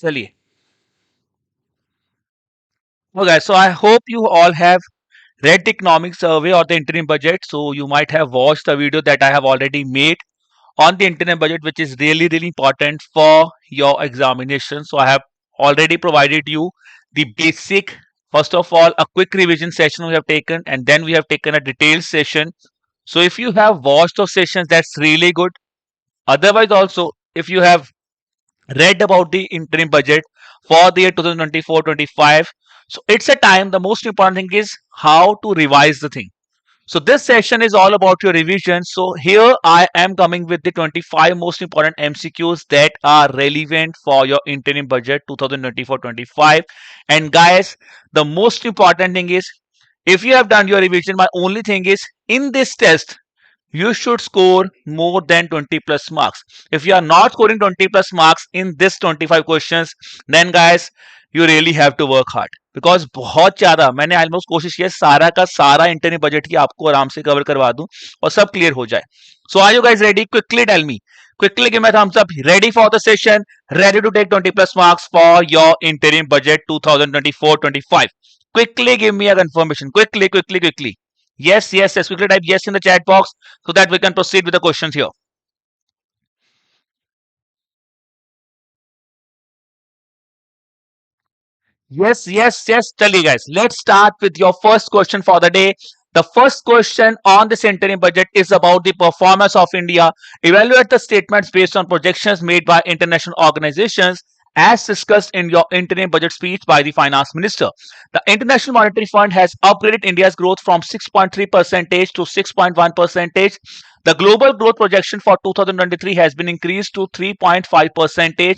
चलिए. Okay, so I hope you all have read the economic survey or the interim budget. So you might have watched the video that I have already made on the interim budget, which is really, really important for your examination. So I have already provided you the basic. First of all, a quick revision session we have taken, and then we have taken a detailed session. So if you have watched those sessions, that's really good. Otherwise, also, if you have read about the interim budget for the year 2024-25, so it's a time. The most important thing is how to revise the thing. So this session is all about your revision. So here I am coming with the 25 most important MCQs that are relevant for your interim budget 2024-25. And guys, the most important thing is, if you have done your revision, my only thing is, in this test you should score more than 20 plus marks. If you are not scoring 20 plus marks in this 25 questions, then guys, you really have to work hard. Because बहुत ज्यादा मैंने almost कोशिश की है सारा का सारा internet budget की आपको आराम से कवर करवा दूं और सब क्लियर हो जाए. So are you guys ready? Quickly tell me, quickly give me a thumbs up. Ready for the session? Ready to take 20 plus marks for your interim budget 2024-25? Quickly give me a confirmation. Quickly. Yes. Quickly type yes in the chat box so that we can proceed with the questions here. Yes. Chaliye guys, let's start with your first question for the day. The first question on this interim budget is about the performance of India. Evaluate the statements based on projections made by international organizations as discussed in your interim budget speech by the finance minister. The International Monetary Fund has upgraded India's growth from 6.3 percentage to 6.1 percentage. The global growth projection for 2023 has been increased to 3.5 percentage.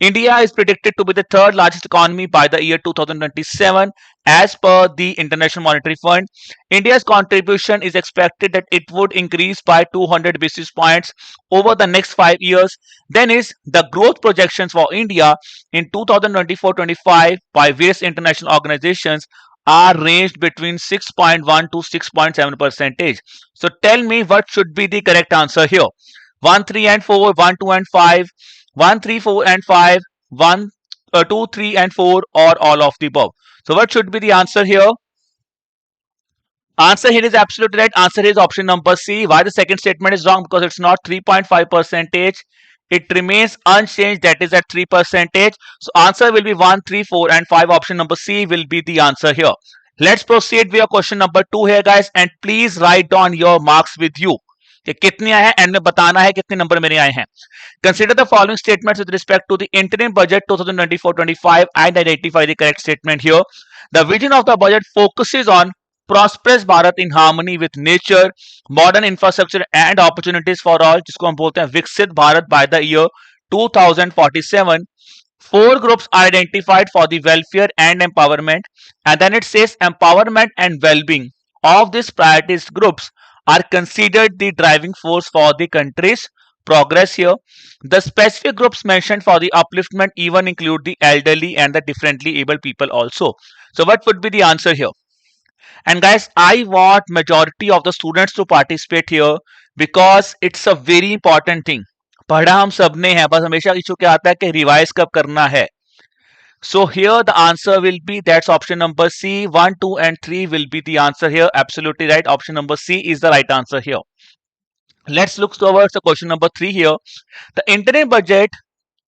India is predicted to be the third largest economy by the year 2027 as per the International Monetary Fund. India's contribution is expected that it would increase by 200 basis points over the next 5 years. Then is the growth projections for India in 2024-25 by various international organizations are ranged between 6.1 to 6.7 percentage. So tell me what should be the correct answer here. 1, 3 and 4, 1, 2 and 5, 1, 3, 4 and 5, 1, 2, 3 and 4, or all of the above. So what should be the answer here? Answer here is absolutely right. Answer is option number C. Why the second statement is wrong? Because it's not 3.5 percentage. It remains unchanged. That is at 3 percentage. So answer will be 1, 3, 4 and 5. Option number C will be the answer here. Let's proceed with your question number 2 here guys. And please write down your marks with you. कि कितने आए हैं and में बताना है कितने number मेरे आए हैं. Consider the following statements with respect to the interim budget 2024-25 and identify the correct statement here. The vision of the budget focuses on prosperous Bharat in harmony with nature, modern infrastructure and opportunities for all, जिसको हम बोलते हैं विकसित Bharat by the year 2047. Four groups are identified for the welfare and empowerment, and then it says empowerment and well-being of these prioritized groups are considered the driving force for the country's progress here. The specific groups mentioned for the upliftment even include the elderly and the differently able people also. So what would be the answer here? And guys, I want majority of the students to participate here because it's a very important thing. पढ़ा हम सब ने है, बस हमेशा issue क्या आता है कि रिवाइज कब करना है. So here the answer will be, that's option number C. 1, 2 and 3 will be the answer here. Absolutely right. Option number C is the right answer here. Let's look towards the question number 3 here. The interim budget,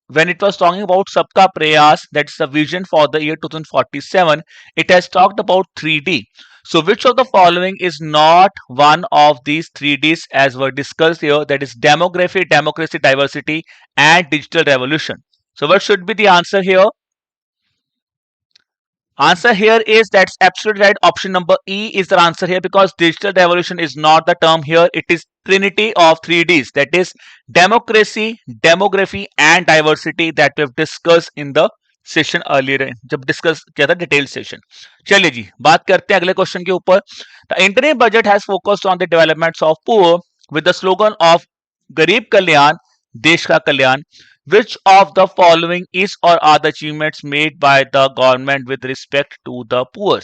when it was talking about Sabka Prayas, that's the vision for the year 2047, it has talked about 3D. So which of the following is not one of these 3Ds as were discussed here? That is demography, democracy, diversity and digital revolution. So what should be the answer here? Answer here is, that's absolutely right. Option number E is the answer here because digital revolution is not the term here. It is trinity of 3Ds. That is democracy, demography and diversity that we have discussed in the session earlier जब discuss किया था detail session. चलिए जी बात करते हैं अगले question के ऊपर. The interim budget has focused on the developments of poor with the slogan of गरीब कल्याण देश का कल्याण. Which of the following is or are the achievements made by the government with respect to the poor?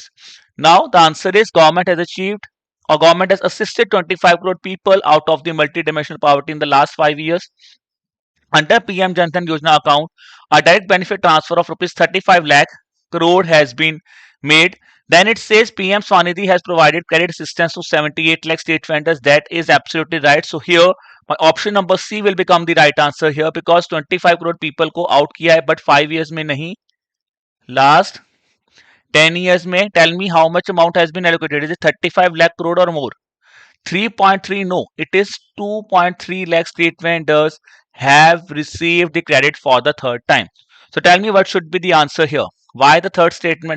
Now the answer is government has achieved or government has assisted 25 crore people out of the multi-dimensional poverty in the last 5 years. under PM Jan Dhan Yojana account, a direct benefit transfer of rupees 35 lakh crore has been made. Then it says PM Swanidhi has provided credit assistance to 78 lakh state vendors. That is absolutely right. So here my option number C will become the right answer here, because 25 crore people को out किया है but 5 years में नहीं, last 10 years में. Tell me how much amount has been allocated. Is it 35 lakh crore or more? 3.3, no, it is 2.3 lakh state vendors have received the credit for the third time. So tell me what should be the answer here. Why the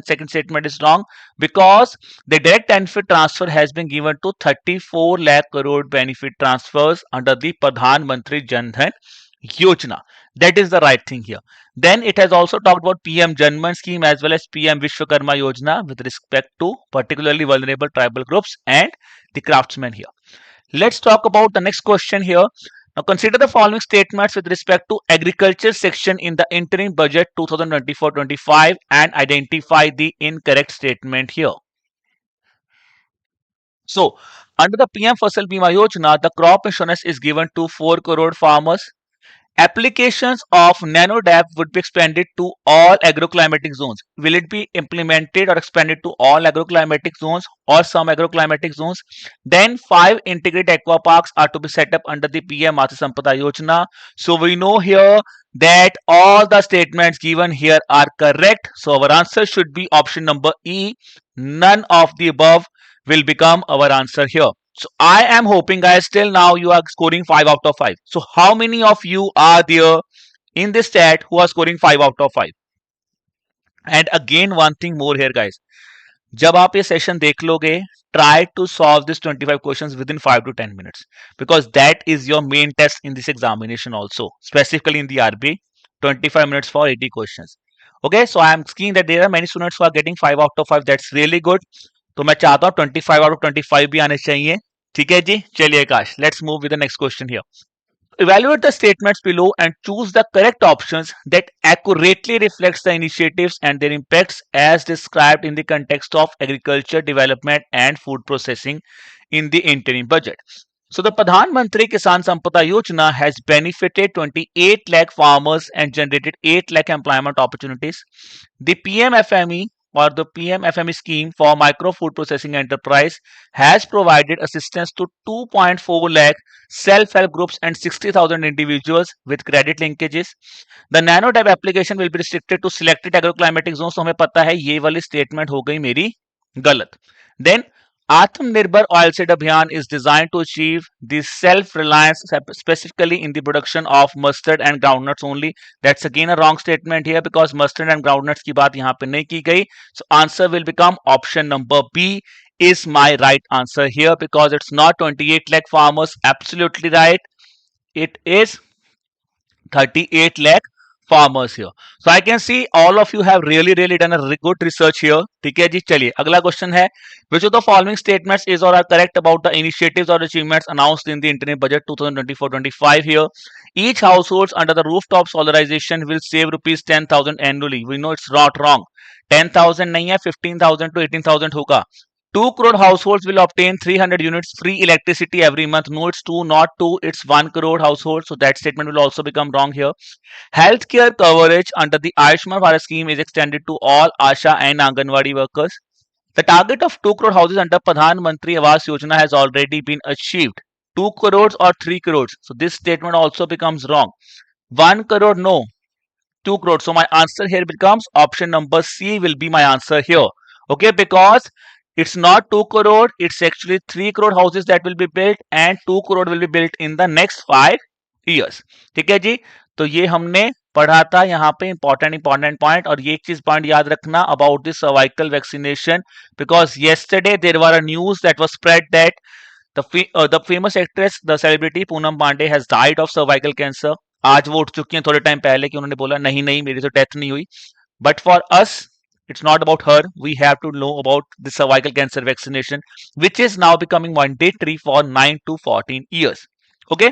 second statement is wrong? Because the direct benefit transfer has been given to 34 lakh crore benefit transfers under the Pradhan Mantri Jan Dhan Yojana. That is the right thing here. Then it has also talked about PM Janman scheme as well as PM Vishwakarma Yojana with respect to particularly vulnerable tribal groups and the craftsmen here. Let's talk about the next question here. Now consider the following statements with respect to agriculture section in the interim budget 2024-25 and identify the incorrect statement here. So under the PM Fasal Bima Yojana, the crop insurance is given to 4 crore farmers. Applications of NanoDAP would be expanded to all agroclimatic zones. Will it be implemented or expanded to all agroclimatic zones or some agroclimatic zones? Then 5 integrated aqua parks are to be set up under the PM Matsya Sampada Yojana. So we know here that all the statements given here are correct. So our answer should be option number E. None of the above will become our answer here. So I am hoping, guys, till now you are scoring 5 out of 5. So how many of you are there in this chat who are scoring 5 out of 5? And again, one thing more here, guys. जब आप ये session देख लोगे, try to solve this 25 questions within 5 to 10 minutes, because that is your main test in this examination also, specifically in the RBI. 25 minutes for 80 questions. Okay, so I am seeing that there are many students who are getting 5 out of 5. That's really good. तो मैं चाहता हूँ 25 out of 25 भी आने चाहिए. ठीक है जी, चलिए आकाश, let's move with the next question here. Evaluate the statements below and choose the correct options that accurately reflects the initiatives and their impacts as described in the context of agriculture development and food processing in the interim budget. So the Pradhan Mantri Kisan Sampada Yojana has benefited 28 lakh farmers and generated 8 lakh employment opportunities. The PMFME or the PMFME scheme for micro food processing enterprise has provided assistance to 2.4 lakh self-help groups and 60,000 individuals with credit linkages. The NanoDAP application will be restricted to selected agroclimatic zones. तो हमें पता है ये वाली statement हो गई मेरी गलत. Then Atmanirbhar Oil Seed Abhiyan is designed to achieve the self-reliance specifically in the production of mustard and groundnuts only. That's again a wrong statement here, because mustard and groundnuts की बात यहाँ पे नहीं की गई. So answer will become option number B is my right answer here, because it's not 28 lakh farmers. Absolutely right. It is 38 lakh farmers here. So I can see all of you have really done a good research here. ठीक है जी, चलिए अगला question है. Which of the following statements is or are correct about the initiatives or achievements announced in the interim budget 2024-25 here? Each households under the rooftop solarization will save rupees 10,000 annually. We know it's not wrong. 10,000 नहीं है, 15,000 to 18,000 होगा. 2 crore households will obtain 300 units free electricity every month. No, it's 2, not 2, it's 1 crore households. So that statement will also become wrong here. Healthcare coverage under the Ayushman Bharat scheme is extended to all Asha and Anganwadi workers. The target of 2 crore houses under Pradhan Mantri Awas Yojana has already been achieved. 2 crores or 3 crores. So this statement also becomes wrong. 1 crore, no. 2 crores. So my answer here becomes option number C will be my answer here. Okay, because it's not 2 crore, it's actually 3 crore houses that will be built and 2 crore will be built in the next 5 years. ठीक है जी, तो ये हमने पढ़ा था यहाँ पे important point. और ये एक चीज पॉइंट याद रखना about the cervical vaccination, because yesterday there were a news that was spread that the famous actress, the celebrity Poonam Pandey has died of cervical cancer. आज वो उठ चुकी हैं थोड़े टाइम पहले कि उन्होंने बोला नहीं मेरी तो डेथ नहीं हुई. But for us, it's not about her. We have to know about the cervical cancer vaccination, which is now becoming mandatory for 9 to 14 years. Okay,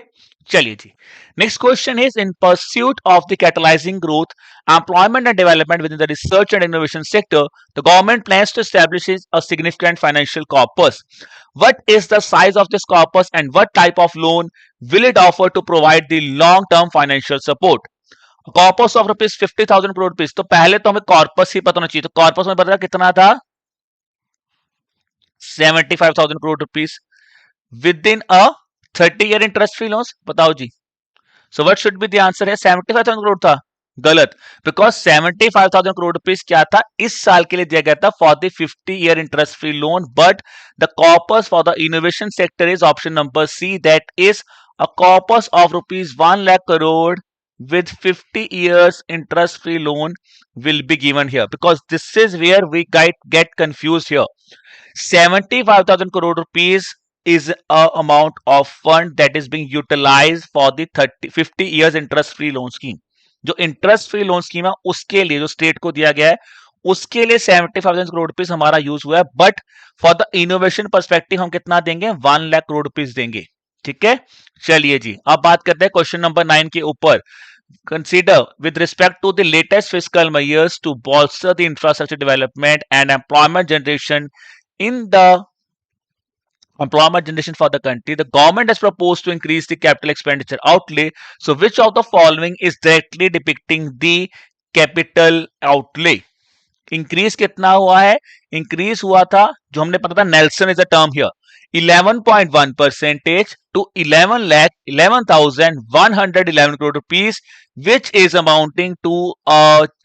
चलिए जी, next question is, in pursuit of the catalyzing growth, employment and development within the research and innovation sector, the government plans to establish a significant financial corpus. What is the size of this corpus and what type of loan will it offer to provide the long term financial support? Corpus of rupees 50,000 crore rupees. तो पहले तो हमें corpus ही पता होना चाहिए। तो corpus में पता कितना था? 75,000 crore rupees within a 30 year interest free loans. बताओ जी, so what should be the answer है? 75,000 करोड़ था। गलत, बिकॉज 75,000 करोड़ रुपीज क्या था? इस साल के लिए दिया गया था for the 50 year interest free loan, but the corpus for the innovation sector is option number C, that is a corpus of rupees 1 lakh crore with 50 years interest free loan will be given here, because this is where we get confused here. 75,000 crore rupees is a amount of fund that is being utilized for the 50 years interest free loan scheme. जो interest free loan scheme है उसके लिए जो state को दिया गया है उसके लिए 75,000 करोड़ रुपीस हमारा यूज हुआ है, but for the innovation perspective हम कितना देंगे? 1 लाख करोड़ रुपीस देंगे। ठीक है, चलिए जी, अब बात करते हैं क्वेश्चन नंबर 9 के ऊपर। Consider with respect to the latest fiscal measures to bolster the infrastructure development and employment generation for the country, the government has proposed to increase the capital expenditure outlay. So which of the following is directly depicting the capital outlay? Increase कितना हुआ है? Increase हुआ था, जो हमने पता था, Nelson is a term here, 11.1% to 11,11,111 crore rupees, which is amounting to a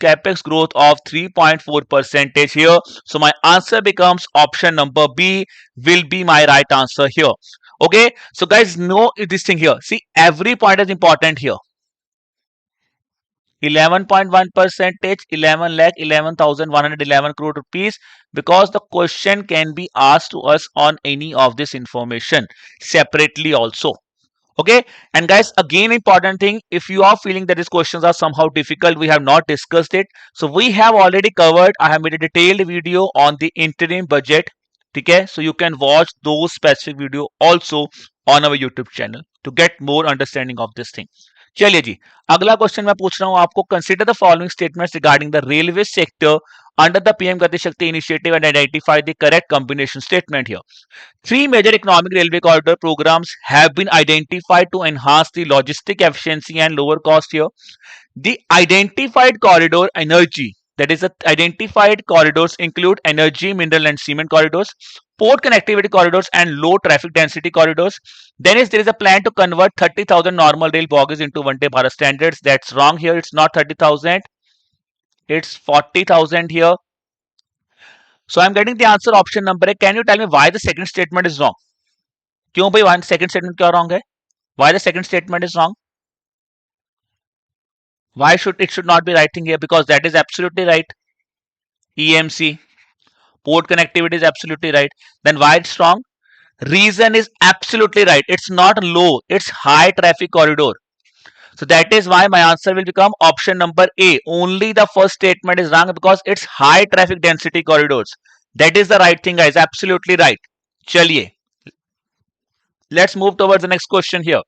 capex growth of 3.4% here. So my answer becomes option number B will be my right answer here. Okay, so guys, know this thing here. See, every point is important here. 11.1%, 11,11,111 crore rupees, because the question can be asked to us on any of this information separately also. Okay, and guys, again important thing, if you are feeling that these questions are somehow difficult, we have not discussed it, so we have already covered, I have made a detailed video on the interim budget. Okay, so you can watch those specific video also on our YouTube channel to get more understanding of this thing. चलिए जी, अगला question मैं पूछ रहा हूं आपको। Consider the following statements regarding the railway sector under the PM गति शक्ति initiative and identify the correct combination statement here. 3 major economic railway corridor programs have been identified to enhance the logistic efficiency and lower cost here. The identified corridor energy, that is, the identified corridors include energy, mineral and cement corridors, port connectivity corridors and low traffic density corridors. Then there is a plan to convert 30,000 normal rail bogies into Vande Bharat standards. That's wrong here. It's not 30,000. It's 40,000 here. So I'm getting the answer option number A. Can you tell me why the second statement is wrong? क्यों भाई second statement क्यों wrong है? Why the second statement is wrong? Why should it not be right thing here? Because that is absolutely right. EMC, port connectivity is absolutely right. Then why it's wrong? Reason is absolutely right. It's not low, it's high traffic corridor. So that is why my answer will become option number A. Only the first statement is wrong because it's high traffic density corridors. That is the right thing, guys. Absolutely right. Chaliye. Let's move towards the next question here.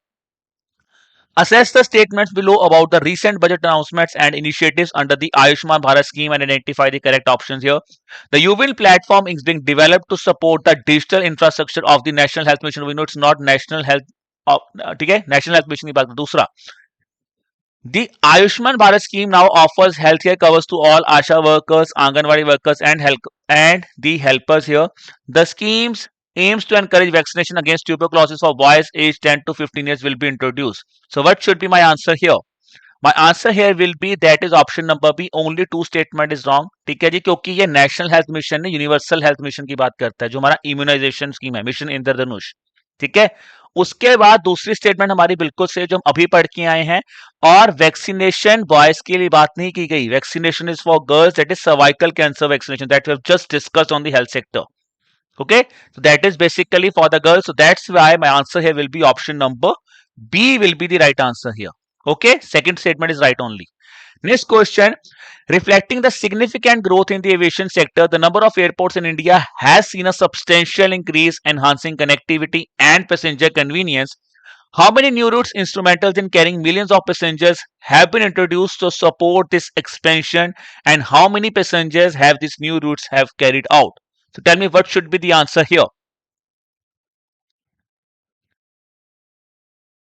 Assess the statements below about the recent budget announcements and initiatives under the Ayushman Bharat scheme and identify the correct options here. The UWIL platform is being developed to support the digital infrastructure of the National Health Mission. We know it's not National Health, okay? National Health Mission की बात दूसरा. The Ayushman Bharat scheme now offers healthcare covers to all ASHA workers, Anganwadi workers, and the helpers here. The schemes aims to encourage vaccination against tuberculosis for boys aged 10 to 15 years will be introduced. So what should be my answer here? My answer here will be that is option number B. Only two statement is wrong. ठीक है जी, क्योंकि ये national health mission ने universal health mission की बात करता है, जो हमारा इम्यूनाइजेशन स्कीम है, मिशन इंद्रधनुष। ठीक है, उसके बाद दूसरी स्टेटमेंट हमारी बिल्कुल से जो हम अभी पढ़ के आए हैं, और वैक्सीनेशन बॉयज के लिए बात नहीं की गई। Vaccination is for girls, that is cervical cancer vaccination that we have just discussed on the health sector. Okay, so that is basically for the girls. So that's why my answer here will be option number B will be the right answer here. Okay, second statement is right only. Next question. Reflecting the significant growth in the aviation sector, the number of airports in India has seen a substantial increase, enhancing connectivity and passenger convenience. How many new routes instrumentals in carrying millions of passengers have been introduced to support this expansion, and how many passengers have these new routes have carried out? So tell me what should be the answer here.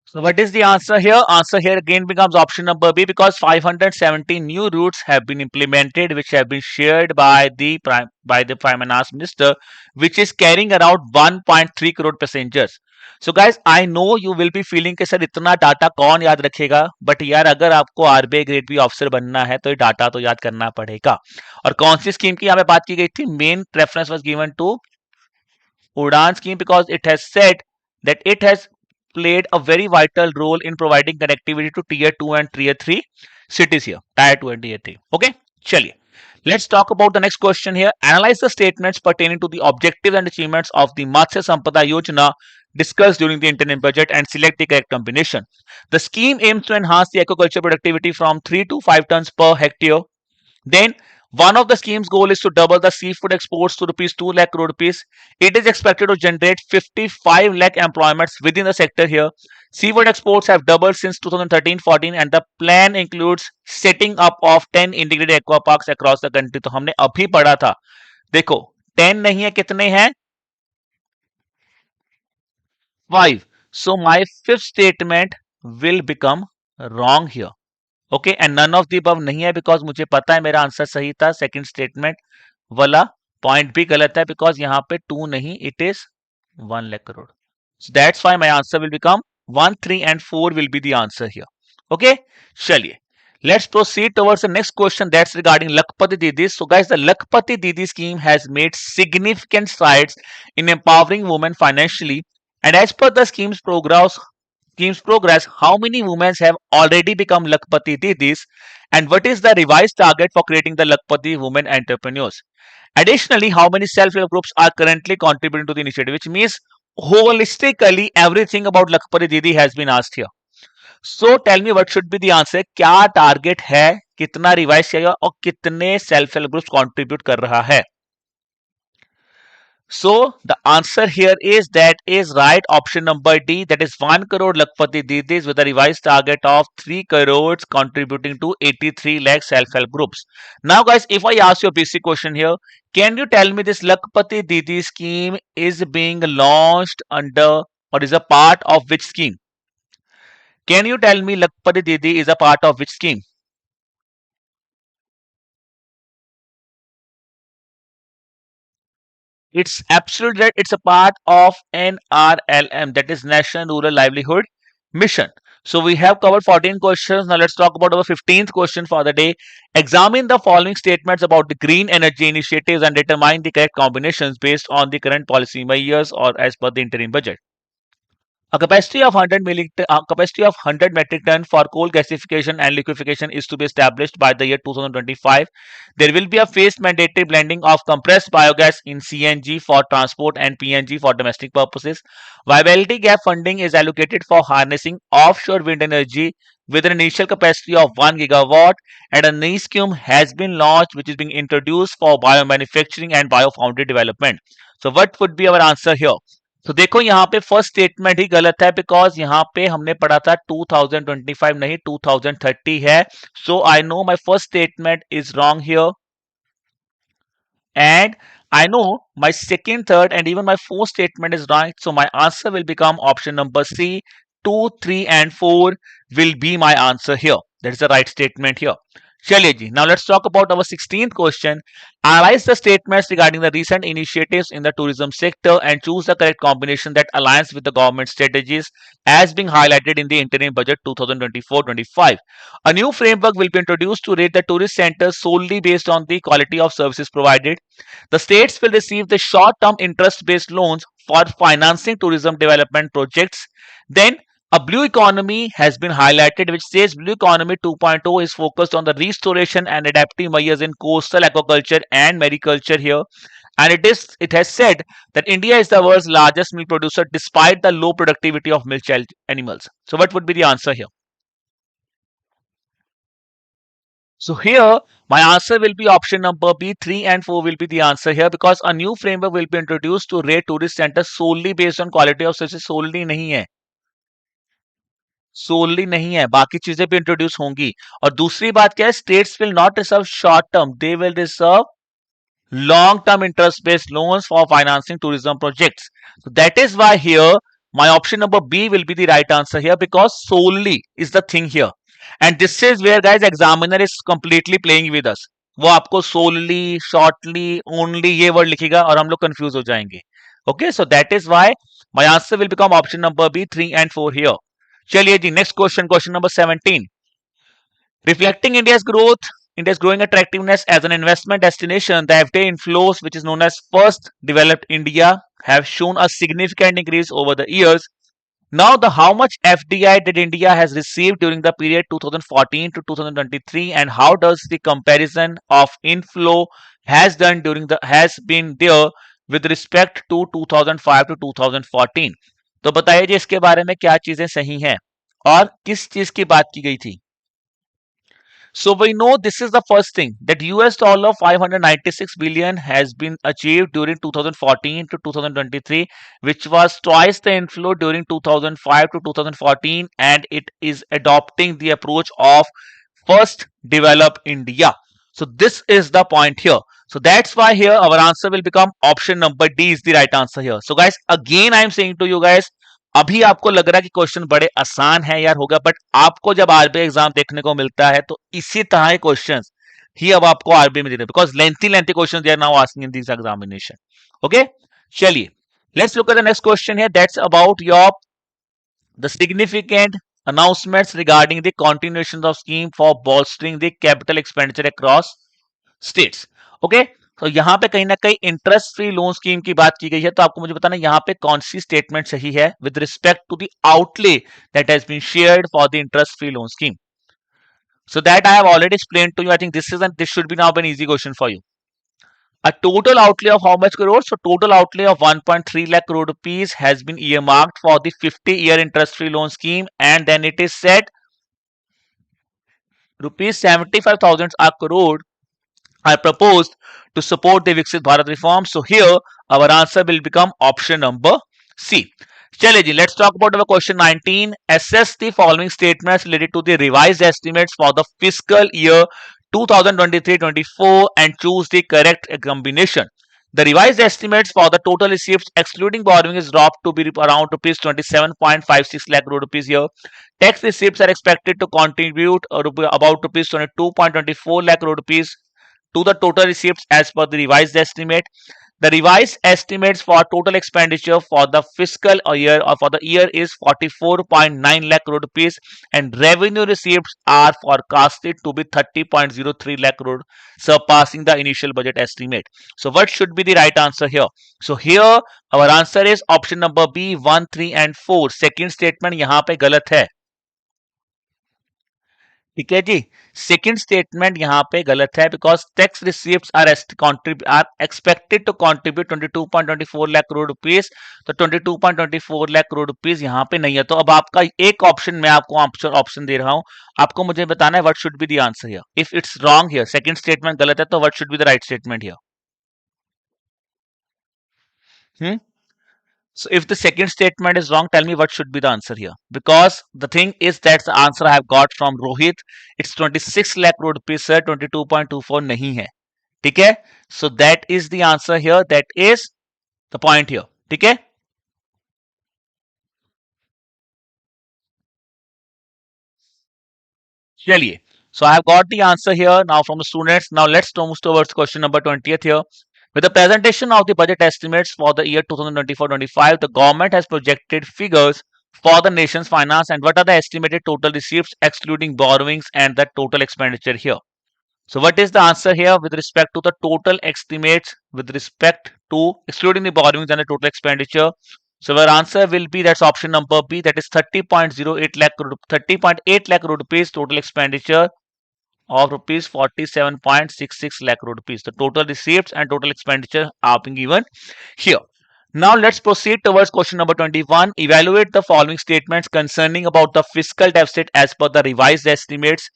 So what is the answer here? Answer here again becomes option number B, because 570 new routes have been implemented, which have been shared by the Prime Finance Minister, which is carrying around 1.3 crore passengers. So guys, I know you will be feeling कि sir इतना data कौन याद रखेगा, but यार अगर आपको RBI grade B officer बनना है तो ये डाटा तो याद करना पड़ेगा. और कौन सी स्कीम की यहाँ पे बात की गई थी? Main reference was given to Udan scheme, because it has said that it has played a very vital role in providing connectivity to tier 2 and tier 3 cities here. Tier 2 and tier 3. Okay, chaliye. Let's talk about the next question here. Analyze the statements pertaining to the objectives and achievements of the Matsya Sampada Yojana discussed during the interim budget and select the correct combination. The scheme aims to enhance the aquaculture productivity from 3 to 5 tons per hectare. Then one of the scheme's goal is to double the seafood exports to rupees 2 lakh crore rupees. It is expected to generate 55 lakh employments within the sector here. Seafood exports have doubled since 2013-14 and the plan includes setting up of 10 integrated aqua parks across the country. तो हमने अभी पढ़ा था. देखो 10 नहीं है, कितने हैं? 5. So my fifth statement will become wrong here. Okay, and none of the above नहीं है बिकॉज मुझे पता है मेरा आंसर सही था. सेकंड स्टेटमेंट वाला पॉइंट भी गलत है बिकॉज यहाँ पे 2 नहीं, it is 1 lakh crore. So that's why my answer will become 1, 3 and 4 will be the answer here. Okay, चलिए. Let's proceed towards the next question, that's regarding Lakpati Didi. So guys, the Lakpati Didi scheme has made significant strides in empowering women financially, and as per the scheme's progress, how many women have already become Lakpati Didis, and what is the revised target for creating the Lakpati women entrepreneurs? Additionally, how many self-help groups are currently contributing to the initiative? Which means holistically everything about Lakpati Didi has been asked here. So tell me what should be the answer. क्या target है, कितना revise किया और कितने self help groups contribute कर रहा है? So the answer here is that is right option number D, that is 1 crore Lakpati Didis with a revised target of 3 crores contributing to 83 lakh self-help groups. Now guys, if I ask you a basic question here, can you tell me this Lakpati Didi scheme is being launched under or is a part of which scheme? Can you tell me Lakpati Didi is a part of which scheme? It's absolute right. It's a part of NRLM, that is National Rural Livelihood Mission. So we have covered 14 questions. Now let's talk about our 15th question for the day. Examine the following statements about the green energy initiatives and determine the correct combinations based on the current policy measures or as per the interim budget. A capacity of 100 metric ton for coal gasification and liquefaction is to be established by the year 2025. There will be a phased mandatory blending of compressed biogas in CNG for transport and PNG for domestic purposes. Viability gap funding is allocated for harnessing offshore wind energy with an initial capacity of 1 gigawatt, and a new scheme has been launched which is being introduced for biomanufacturing and biofoundry development. So what would be our answer here? तो देखो यहाँ पे first statement ही गलत है because यहाँ पे हमने पढ़ा था 2025 नहीं 2030 है. So I know my first statement is wrong here, and I know my second, third, and even my fourth statement is right. So my answer will become option number C. 2, 3, and 4 will be my answer here. That is the right statement here. चलिए जी, now let's talk about our 16th question. Analyze the statements regarding the recent initiatives in the tourism sector and choose the correct combination that aligns with the government strategies as being highlighted in the interim budget 2024-25. A new framework will be introduced to rate the tourist centers solely based on the quality of services provided. The states will receive the short-term interest-based loans for financing tourism development projects. Then a blue economy has been highlighted, which says Blue Economy 2.0 is focused on the restoration and adaptive measures in coastal aquaculture and mariculture here. And it has said that India is the world's largest milk producer despite the low productivity of milk child animals. So what would be the answer here? So here my answer will be option number B. 3 and 4 will be the answer here because a new framework will be introduced to rate tourist centers solely based on quality of services. solely नहीं है. Solely नहीं है, बाकी चीजें भी introduce होंगी। और दूसरी बात क्या है, states will not reserve short term, they will reserve long term interest based loans for financing tourism projects. So that is why here my option number B will be the right answer here, because solely is the thing here, and this is where guys examiner is completely playing with us. वो आपको solely, shortly, only ये word लिखेगा और हम लोग confuse हो जाएंगे. Okay, so that is why my answer will become option number B, 3 and 4 here. चलिए जी, next question, question number 17. Reflecting India's growing attractiveness as an investment destination, the FDI inflows, which is known as First Developed India, have shown a significant increase over the years. Now, the how much FDI did India has received during the period 2014 to 2023, and how does the comparison of inflow has been there with respect to 2005 to 2014? तो बताइए जी, इसके बारे में क्या चीजें सही हैं और किस चीज की बात की गई थी? So we know this is the first thing, that US dollar 596 billion has been achieved during 2014 to 2023, which was twice the inflow during 2005 to 2014, and it is adopting the approach of first develop India. So this is the point here. So that's why here our answer will become option number D is the right answer here. So guys, again I am saying to you guys, अभी आपको लग रहा है कि question बड़े आसान है यार, होगा, बट आपको जब आरबीआई एग्जाम देखने को मिलता है तो इसी तरह के क्वेश्चंस ही अब आपको आरबीआई में देने, because lengthy question they are now asking in this examination. Okay, चलिए, let's look at the next question here, that's about your the significant announcements regarding the continuation of scheme for bolstering the capital expenditure across states. Okay, तो यहाँ पे कहीं ना कहीं interest free loan scheme की बात की गई है, तो आपको मुझे बताना यहाँ पे कौन सी स्टेटमेंट सही है with respect to the outlay that has been shared for the interest free loan scheme. So that I have already explained to you. I think this should be now an easy question for you. A total outlay of how much crores? So total outlay of 1.3 lakh crore rupees has been earmarked for the 50-year interest-free loan scheme, and then it is said rupees 75,000 crore are proposed to support the Viksit Bharat reform. So here our answer will become option number C. Chale ji, let's talk about our question 19. Assess the following statements related to the revised estimates for the fiscal year 2023-24 and choose the correct combination. The revised estimates for the total receipts excluding borrowing is dropped to be around rupees 27.56 lakh crore rupees here. Tax receipts are expected to contribute about rupees 22.24 lakh crore rupees to the total receipts as per the revised estimate. The revised estimates for total expenditure for the fiscal year or for the year is 44.9 lakh crore rupees, and revenue receipts are forecasted to be 30.03 lakh crore, surpassing the initial budget estimate. So what should be the right answer here? So here our answer is option number B, 1, 3 and 4. Second statement यहाँ पे गलत है. ठीक है जी, second statement यहाँ पे गलत है, because tax receipts are expected to contribute 22.24 lakh crore rupees, तो 22.24 लाख करोड़ रुपीस यहाँ पे नहीं है. तो अब आपका एक ऑप्शन, मैं आपको ऑप्शन दे रहा हूं, आपको मुझे बताना है what should be the answer here. If it's wrong here, second statement गलत है, तो what should be the right statement here? So if the second statement is wrong, tell me what should be the answer here. Because the thing is that the answer I have got from Rohit, it's 26 lakh crore rupees sir, 22.24 नहीं है. ठीक है? So that is the answer here. That is the point here. ठीक है? चलिए. So I have got the answer here now from the students. Now let's move towards question number 20th here. With the presentation of the budget estimates for the year 2024-25, the government has projected figures for the nation's finance, and what are the estimated total receipts excluding borrowings and the total expenditure here. So what is the answer here with respect to the total estimates with respect to excluding the borrowings and the total expenditure? So our answer will be, that's option number B, that is 30.08 lakh 30.8 lakh crore rupees total expenditure of rupees 47.66 lakh crore rupees. The total receipts and total expenditure are being given here. Now let's proceed towards question number 21. Evaluate the following statements concerning about the fiscal deficit as per the revised estimates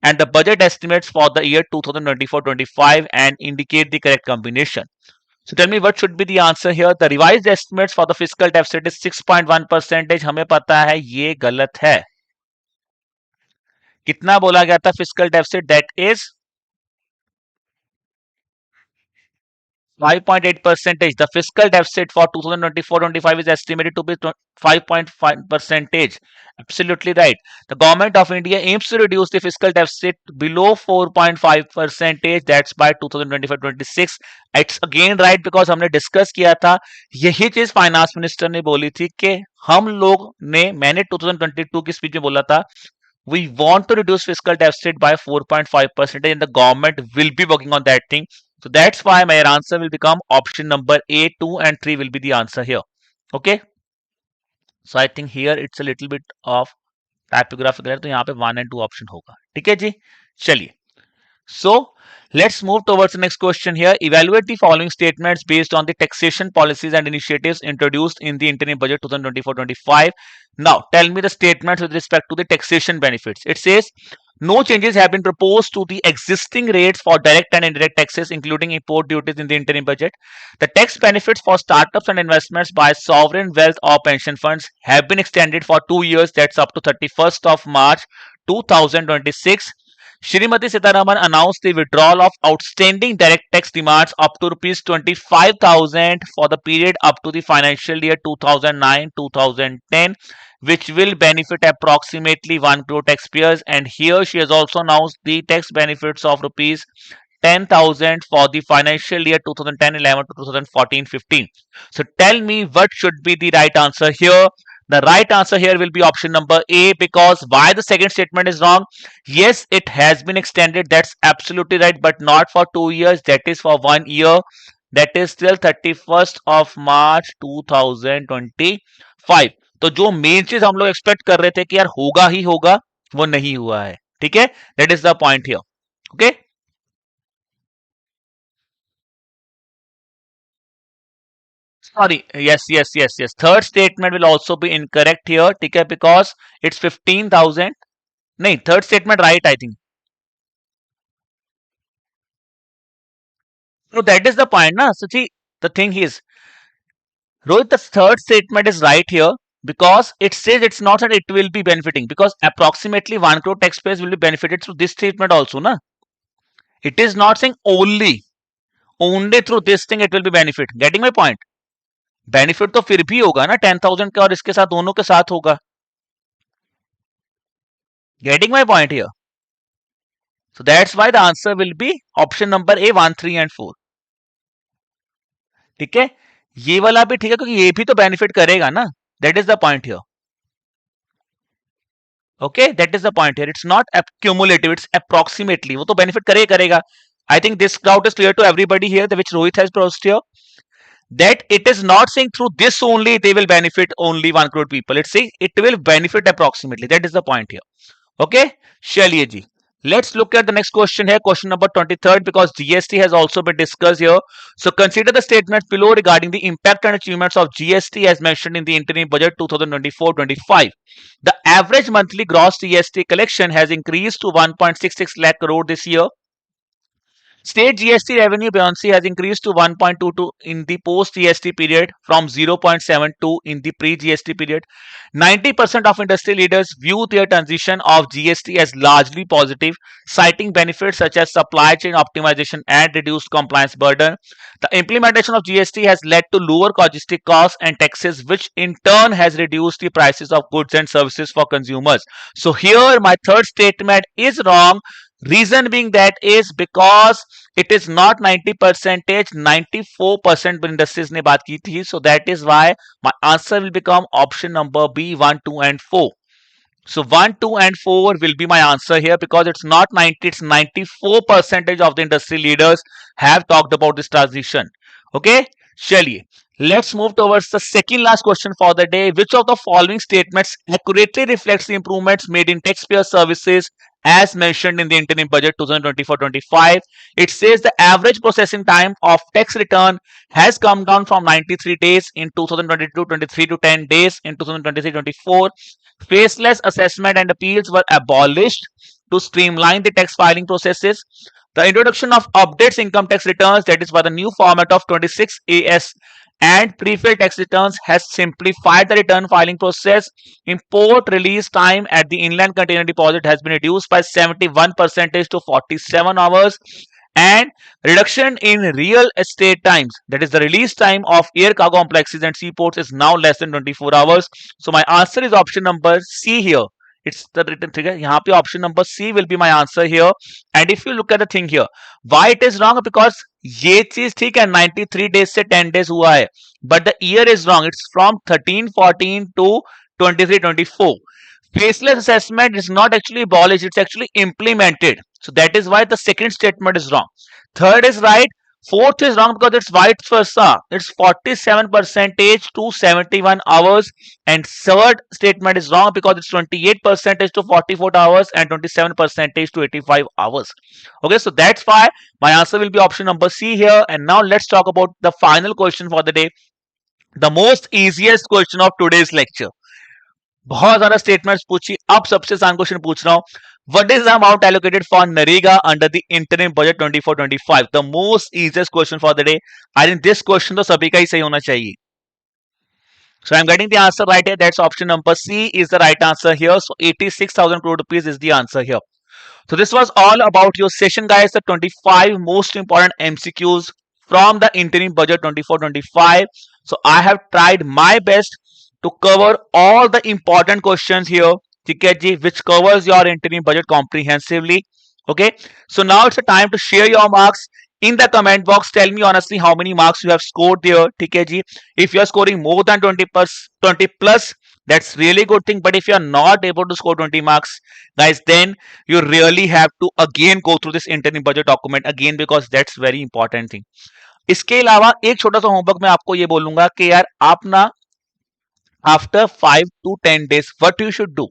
and the budget estimates for the year 2024-25 and indicate the correct combination. So tell me what should be the answer here. The revised estimates for the fiscal deficit is 6.1%. हमें पता है ये गलत है. कितना बोला गया था fiscal deficit? That is 5.8 percentage. The fiscal deficit for 2024-25 is estimated to be 5.5 percentage. Absolutely right. The government of India aims to reduce the fiscal deficit below 4.5 percentage. That's by 2025-26. It's again right because हमने discuss किया था, यही चीज finance minister ने बोली थी कि हम लोग ने, मैंने 2022 की स्पीच में बोला था, we want to reduce fiscal deficit by 4.5% and the government will be working on that thing. So that's why my answer will become option number A, 2 and 3 will be the answer here. Okay. So I think here it's a little bit of typographical error, तो यहाँ पे 1 and 2 option होगा. ठीक है जी, चलिए. So let's move towards the next question here. Evaluate the following statements based on the taxation policies and initiatives introduced in the interim budget 2024-25. Now tell me the statements with respect to the taxation benefits. It says no changes have been proposed to the existing rates for direct and indirect taxes, including import duties in the interim budget. The tax benefits for startups and investments by sovereign wealth or pension funds have been extended for 2 years, that's up to 31st of March 2026. Shrimati Sitaraman announced the withdrawal of outstanding direct tax demands up to rupees 25,000 for the period up to the financial year 2009-2010, which will benefit approximately 1 crore taxpayers. And here she has also announced the tax benefits of rupees 10,000 for the financial year 2010-11 to 2014-15. So tell me what should be the right answer here. The right answer here will be option number A, because why the second statement is wrong? Yes, it has been extended. That's absolutely right, but not for 2 years. That is for 1 year. That is till 31st of March 2025. तो जो main चीज हम लोग expect कर रहे थे कि यार होगा ही होगा, वो नहीं हुआ है. ठीक है, that is the point here. Okay. Sorry, yes. Third statement will also be incorrect here. ठीक है, because it's 15,000. नहीं, third statement right, I think. So that is the point, na. So see, the thing is, Rohit, the third statement is right here because it says it's not that it will be benefiting, because approximately 1 crore taxpayers will be benefited through this statement also, na. It is not saying only through this thing it will be benefit. Getting my point? Benefit तो फिर भी होगा ना 10,000 का और इसके साथ दोनों के साथ होगा. Getting my point here? So that's why the answer will be option number A, 1, 3 and 4. ठीक है, ये वाला भी ठीक है क्योंकि ये भी तो बेनिफिट करेगा ना. That is the point here. Okay, that is the point here. It's not cumulative, it's approximately. वो तो बेनिफिट करेगा. I think this doubt is clear to everybody here, which Rohit has posed here, that it is not saying through this only they will benefit only 1 crore people. It's saying it will benefit approximately. That is the point here. Okay, chaliye ji. Let's look at the next question here, question number 23rd, because GST has also been discussed here. So consider the statements below regarding the impact and achievements of GST as mentioned in the interim budget 2024-25. The average monthly gross GST collection has increased to 1.66 lakh crore this year. State GST revenue buoyancy has increased to 1.22 in the post GST period from 0.72 in the pre GST period. 90% of industry leaders view their transition of GST as largely positive, citing benefits such as supply chain optimization and reduced compliance burden. The implementation of GST has led to lower logistic costs and taxes, which in turn has reduced the prices of goods and services for consumers. So here my third statement is wrong. Reason being that is because it is not 90 percentage, 94% industries ने बात की थी. So that is why my answer will become option number B, 1, 2 and 4. So 1, 2 and 4 will be my answer here because it's not 90, it's 94 percentage of the industry leaders have talked about this transition. Okay, chaliye. Let's move towards the second last question for the day. Which of the following statements accurately reflects the improvements made in taxpayer services as mentioned in the interim budget 2024-25? It says the average processing time of tax return has come down from 93 days in 2022-23 to 10 days in 2023-24. Faceless assessment and appeals were abolished to streamline the tax filing processes. The introduction of updates income tax returns, that is by the new format of 26 AS and pre-filled tax returns has simplified the return filing process. Import release time at the inland container deposit has been reduced by 71% to 47 hours, and reduction in real estate times, that is the release time of air cargo complexes and seaports, is now less than 24 hours. So my answer is option number C here. It's the written figure. यहाँ पे option number C will be my answer here. And if you look at the thing here, why it is wrong? Because ये चीज ठीक है 93 days से 10 days हुआ है, but the year is wrong. It's from 13-14 to 23-24. Faceless assessment is not actually abolished, it's actually implemented. So that is why the second statement is wrong. Third is right. Fourth is wrong because it's vice versa. It's 47% to 71 hours. And third statement is wrong because it's 28% to 44 hours and 27% to 85 hours. Okay, so that's why my answer will be option number C here. And now let's talk about the final question for the day. The most easiest question of today's lecture. बहुत ज्यादा statements पूछी, अब सबसे आसान question पूछ रहा हूं. What is the amount allocated for NAREGA under the interim budget 24-25? The most easiest question for the day. I think this question तो सभी का ही सही होना चाहिए. So I'm getting the answer right here. That's option number C is the right answer here. So 86,000 crore rupees is the answer here. So this was all about your session, guys. The 25 most important MCQs from the interim budget 24-25. So I have tried my best to cover all the important questions here, which covers your interim budget comprehensively. Okay, so now it's a time to share your marks in the comment box. Tell me honestly how many marks you have scored there. If you are scoring more than 20 plus, that's really good thing. But if you are not able to score 20 marks, guys, then you really have to again go through this interim budget document again, because that's very important thing. इसके अलावा एक छोटा सा homework मैं आपको ये बोलूंगा कि यार आप ना after 5 to 10 days, what you should do,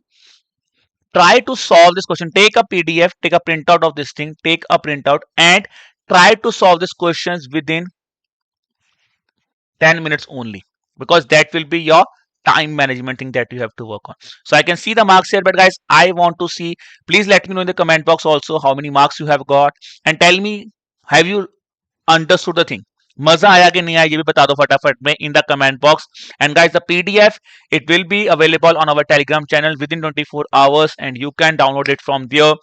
try to solve this question. Take a PDF, take a printout of this thing, take a printout and try to solve these questions within 10 minutes only, because that will be your time management thing that you have to work on. So I can see the marks here, but guys, I want to see, please let me know in the comment box also how many marks you have got, and tell me, have you understood the thing? मजा आया कि नहीं आया ये भी बता दो फटाफट में in the comment box. And guys, the PDF, it will be available on our Telegram channel within 24 hours and you can download it from there.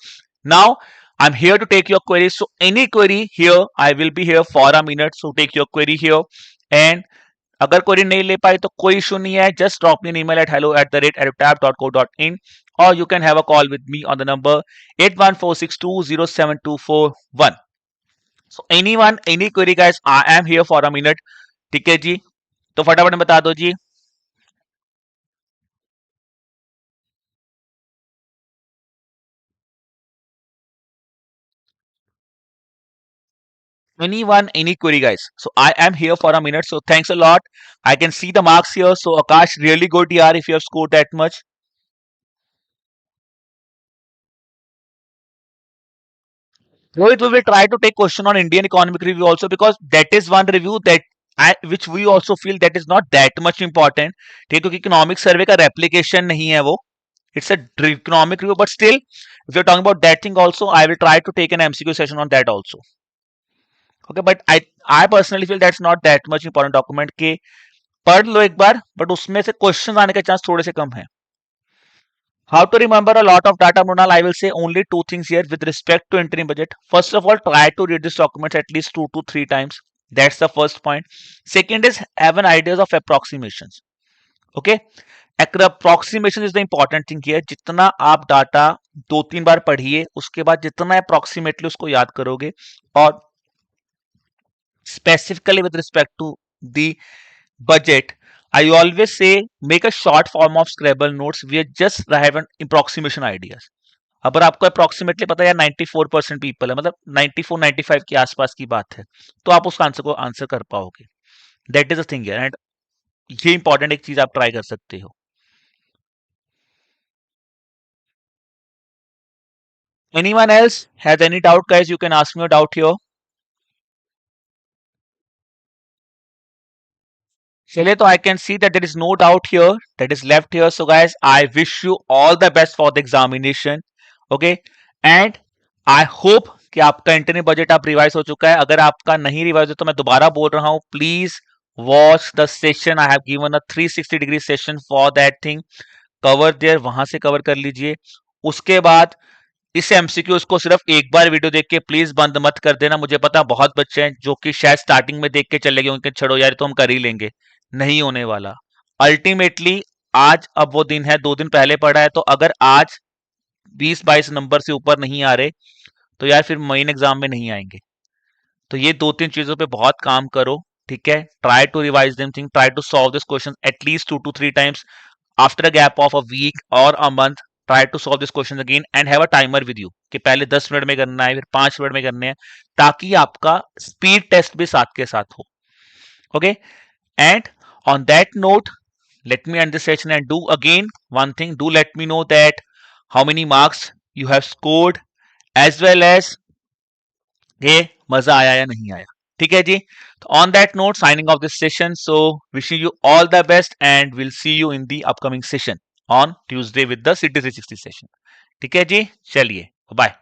Now I'm here to take your queries, so any query here, I will be here for a minute, so take your query here. And अगर query नहीं ले पाए तो कोई issue नहीं है, just drop me an email at hello@edutap.co.in, or you can have a call with me on the number 8146207241. So anyone, any query, guys, I am here for a minute. ठीक है जी, तो फटाफट में बता दो जी. Anyone, any query, guys? So I am here for a minute. So thanks a lot. I can see the marks here. So Akash, really good yaar if you have scored that much. Rohit, we will try to take question on Indian economic review also, because that is one review that which we also feel that is not that much important. ठीक है, क्योंकि economic survey का replication नहीं है वो. It's a economic review, but still, if you're talking about that thing also, I will try to take an MCQ session on that also. Okay, but I personally feel that's not that much important document कि पढ़ लो एक बार, but उसमें से question आने के chance थोड़े से कम है. How to remember a lot of data, Mronal? I will say only two things here with respect to interim budget. First of all, try to read this document at least 2 to 3 times. That's the first point. Second is have an idea of approximations. Okay, approximation is the important thing here. जितना आप data 2-3 बार पढ़िए, उसके बाद जितना approximately उसको याद करोगे, और specifically with respect to the budget, I always say make a short form of Scrabble notes. We just have an approximation ideas. अगर आपको अप्रोक्सीमेटली पता है यार 94% पीपल है, मतलब 94-95 के आसपास की बात है, तो आप उस आंसर को आंसर कर पाओगे. दैट इज अ थिंग यार, एंड ये इंपॉर्टेंट एक चीज आप ट्राई कर सकते हो. Anyone else has any doubt, guys? You can ask me a doubt here. चलिए, तो I can see that there is no doubt here that is left here. So guys, I wish you all the best for the examination. Okay, and I hope कि आपका internal budget आप revise हो चुका है. अगर आपका नहीं revise हो तो मैं दोबारा बोल रहा हूँ, please watch the session, I have given a 360 degree session for that thing, cover their, वहां से कवर कर लीजिए। उसके बाद इस एमसीक्यूज को सिर्फ एक बार वीडियो देख के प्लीज बंद मत कर देना। मुझे पता बहुत बच्चे हैं जो कि शायद स्टार्टिंग में देख के चले गए, उनके छोड़ो यार तो हम कर ही लेंगे, नहीं होने वाला। अल्टीमेटली आज अब वो दिन है, 2 दिन पहले पढ़ा है, तो अगर आज 20-22 नंबर से ऊपर नहीं आ रहे तो यार फिर मेन एग्जाम में नहीं आएंगे। तो ये 2-3 चीजों पे बहुत काम करो, ठीक है। Try to revise them thing, try to solve this question at least 2 to 3 times after a gap of a week or a month. Try to solve this question again and have a timer with you कि पहले 10 minute में करना है, फिर 5 minute में करने हैं, ताकि आपका स्पीड टेस्ट भी साथ के साथ हो। Okay, and on that note let me end this session and do again one thing. Do let me know that how many marks you have scored, as well as ये मजा आया या नहीं आया, ठीक है जी। तो on that note signing off this session, so wishing you all the best and will see you in the upcoming session on Tuesday with the city 360 session. ठीक है जी, चलिए बाय।